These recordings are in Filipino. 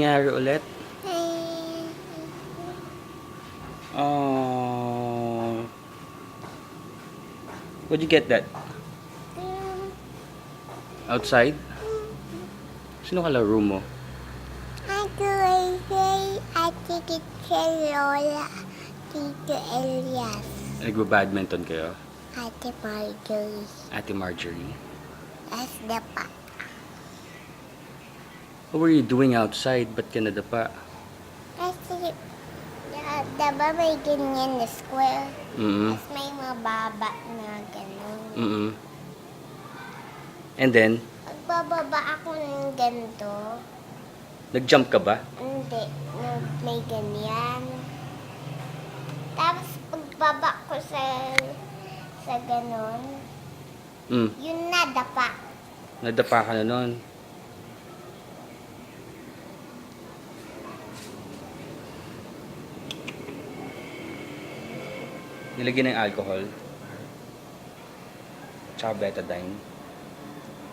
nangyari ulit? Eh, Oh. Where'd you get that? Outside? Sino kalaro mo? Ate Wesley, Ate Kitchen Lola, Tito Elias, Nagba-badminton kayo? Ate Marjorie, Ate Marjorie? as the pa. What were you doing outside? Ba't ka nadapa? Kasi, diba may ganyan na square? Mm-mm. Tapos may mababa na gano'n. Mm-mm. And then, Pagbababa ako ng ganito, nag-jump ka ba? hindi, may ganyan. Tapos pagbaba ko sa gano'n, Mm. yun na, dapa. Nadapa ka na nun. Nilagyan ng alcohol. Tsaka betadine.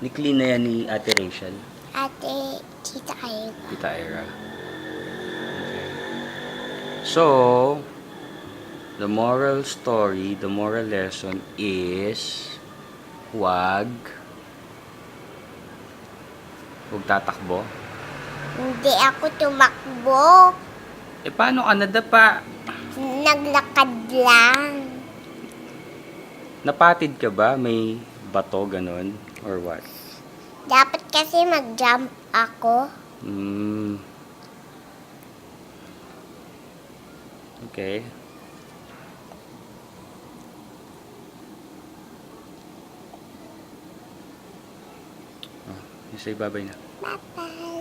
Ni-clean na yan ni Ate Rachel. Ate, Tita Ira. Tita Ira. Okay. So, the moral story, the moral lesson is huwag tatakbo. Hindi ako tumakbo. Eh, paano ka nadapa? Naglakad lang. Napatid ka ba? May bato, ganon? Or what? Dapat kasi mag-jump ako. Hmm. Okay. Oh, you say bye-bye na. Bye-bye.